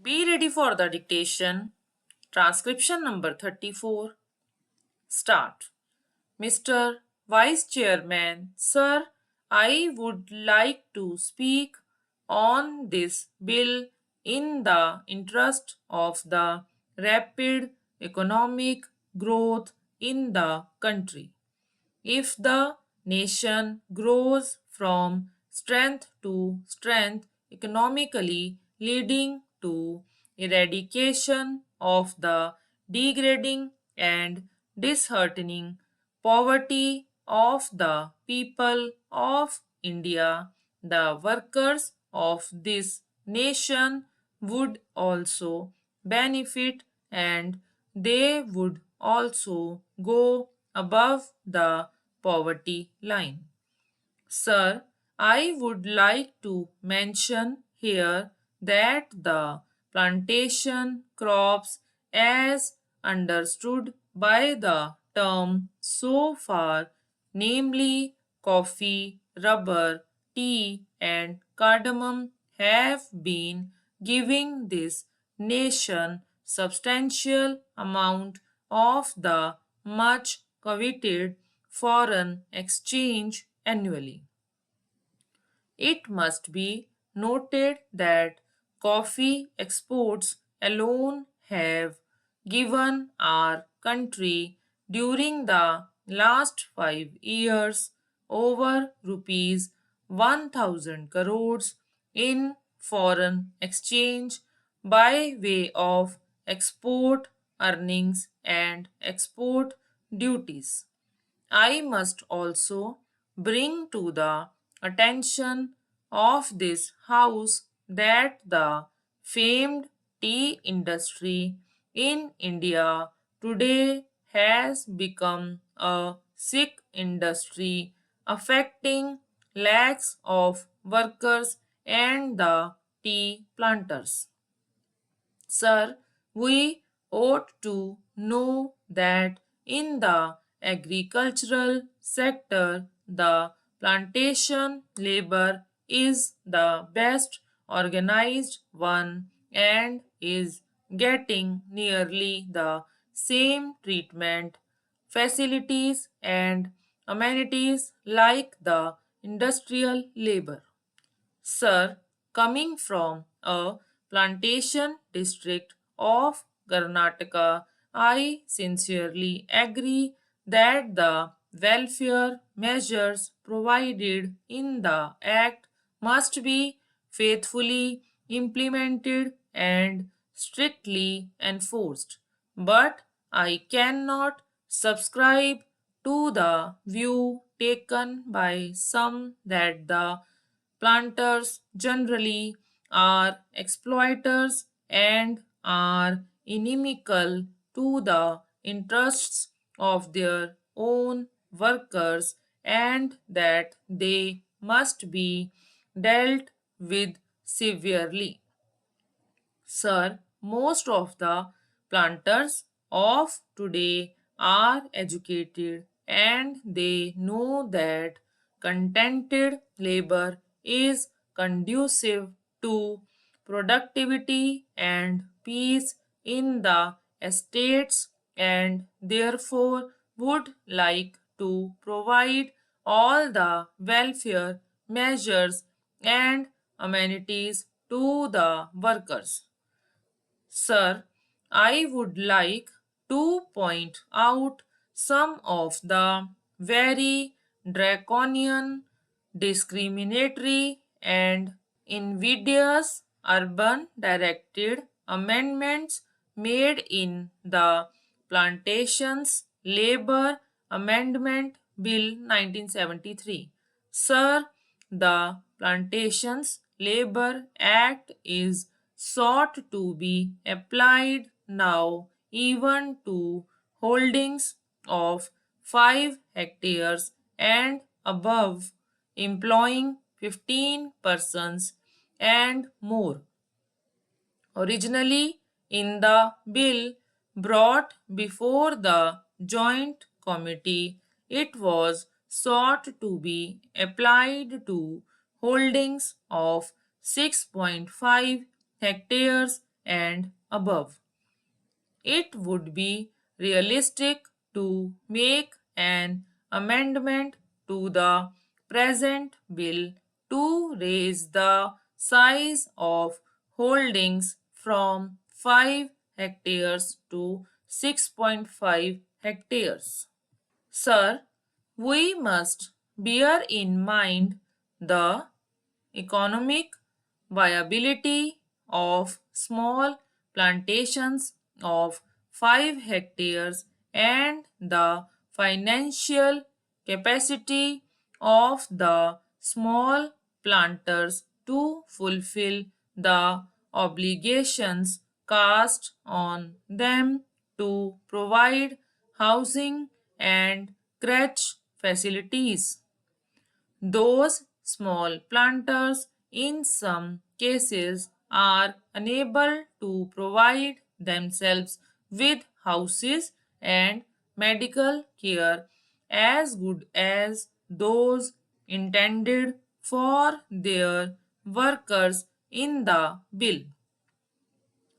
Be ready for the dictation. Transcription number 34. Start. Mr. Vice Chairman, sir, I would like to speak on this bill in the interest of the rapid economic growth in the country. If the nation grows from strength to strength economically, leading to eradication of the degrading and disheartening poverty of the people of India, the workers of this nation would also benefit and they would also go above the poverty line. Sir, I would like to mention here that the plantation crops, as understood by the term so far, namely coffee, rubber, tea, and cardamom, have been giving this nation substantial amount of the much coveted foreign exchange annually. It must be noted that coffee exports alone have given our country during the last 5 years over rupees 1000 crores in foreign exchange by way of export earnings and export duties. I must also bring to the attention of this House that the famed tea industry in India today has become a sick industry affecting lakhs of workers and the tea planters. Sir, we ought to know that in the agricultural sector, the plantation labor is the best organized one and is getting nearly the same treatment, facilities, and amenities like the industrial labor. Sir, coming from a plantation district of Karnataka, I sincerely agree that the welfare measures provided in the Act must be faithfully implemented and strictly enforced. But I cannot subscribe to the view taken by some that the planters generally are exploiters and are inimical to the interests of their own workers and that they must be dealt with severely. Sir, most of the planters of today are educated and they know that contented labor is conducive to productivity and peace in the estates and therefore would like to provide all the welfare measures and amenities to the workers. Sir, I would like to point out some of the very draconian, discriminatory, and invidious urban directed amendments made in the Plantations Labor Amendment Bill 1973. Sir, the Plantations Labor Act is sought to be applied now even to holdings of 5 hectares and above, employing 15 persons and more. Originally, in the bill brought before the Joint Committee, it was sought to be applied to holdings of 6.5 hectares and above. It would be realistic to make an amendment to the present bill to raise the size of holdings from 5 hectares to 6.5 hectares. Sir, we must bear in mind the economic viability of small plantations of 5 hectares and the financial capacity of the small planters to fulfill the obligations cast on them to provide housing and crèche facilities. Those small planters, in some cases, are unable to provide themselves with houses and medical care as good as those intended for their workers in the bill.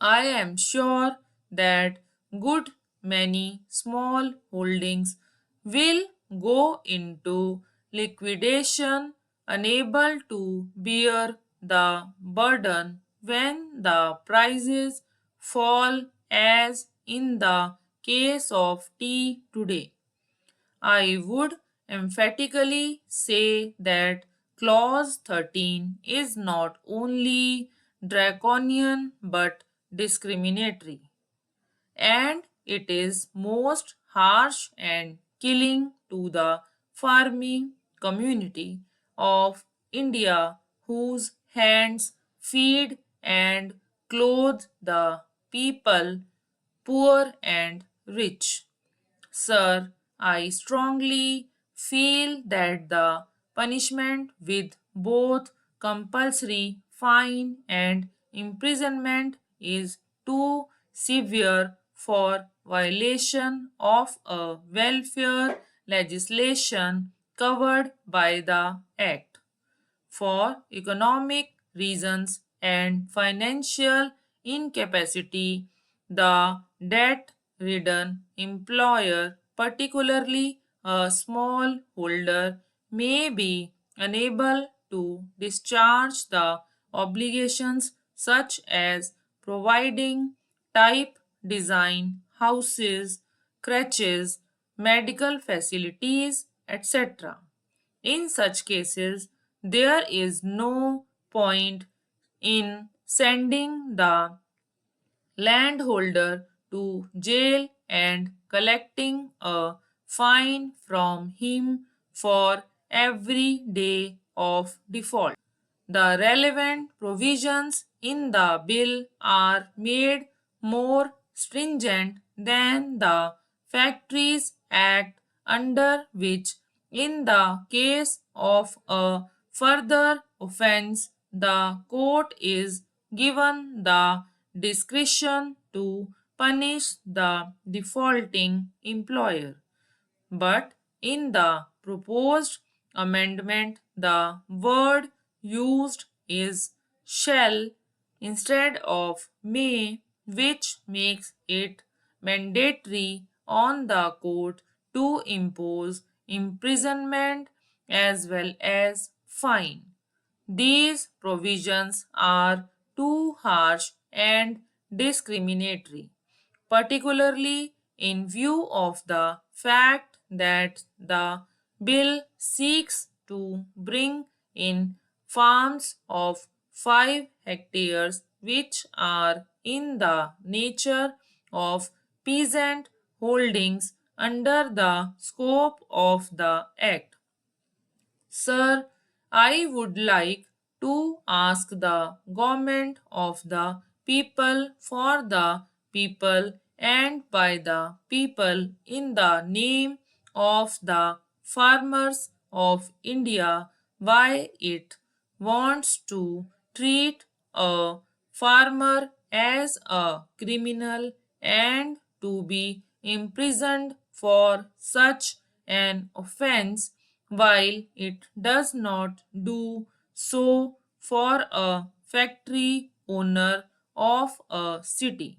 I am sure that good many small holdings will go into liquidation, unable to bear the burden when the prices fall, as in the case of tea today. I would emphatically say that Clause 13 is not only draconian but discriminatory, and it is most harsh and killing to the farming community of India, whose hands feed and clothe the people, poor and rich. Sir, I strongly feel that the punishment with both compulsory fine and imprisonment is too severe for violation of a welfare legislation covered by the Act. For economic reasons and financial incapacity, the debt ridden employer, particularly a small holder, may be unable to discharge the obligations such as providing type design houses, crèches, medical facilities, etc. In such cases, there is no point in sending the landholder to jail and collecting a fine from him for every day of default. The relevant provisions in the bill are made more stringent than the Factories Act, under which, in the case of a further offense, the court is given the discretion to punish the defaulting employer. But in the proposed amendment, the word used is shall instead of may, which makes it mandatory on the court to impose imprisonment as well as fine. These provisions are too harsh and discriminatory, particularly in view of the fact that the bill seeks to bring in farms of 5 hectares, which are in the nature of peasant holdings under the scope of the Act. Sir, I would like to ask the government of the people, for the people, and by the people, in the name of the farmers of India, why it wants to treat a farmer as a criminal and to be imprisoned for such an offense, while it does not do so for a factory owner of a city.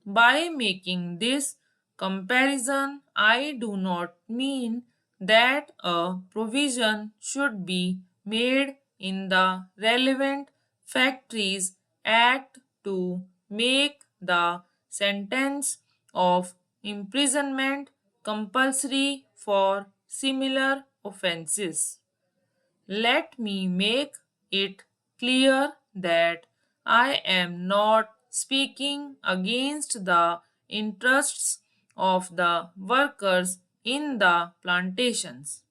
By making this comparison, I do not mean that a provision should be made in the relevant Factories Act to make the sentence of imprisonment compulsory for similar offenses. Let me make it clear that I am not speaking against the interests of the workers in the plantations.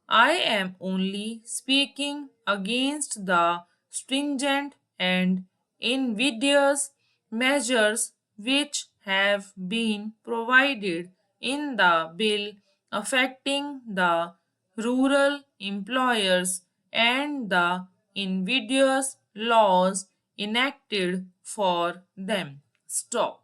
I am only speaking against the stringent and invidious measures which have been provided in the bill affecting the rural employers and the invidious laws enacted for them. Stop.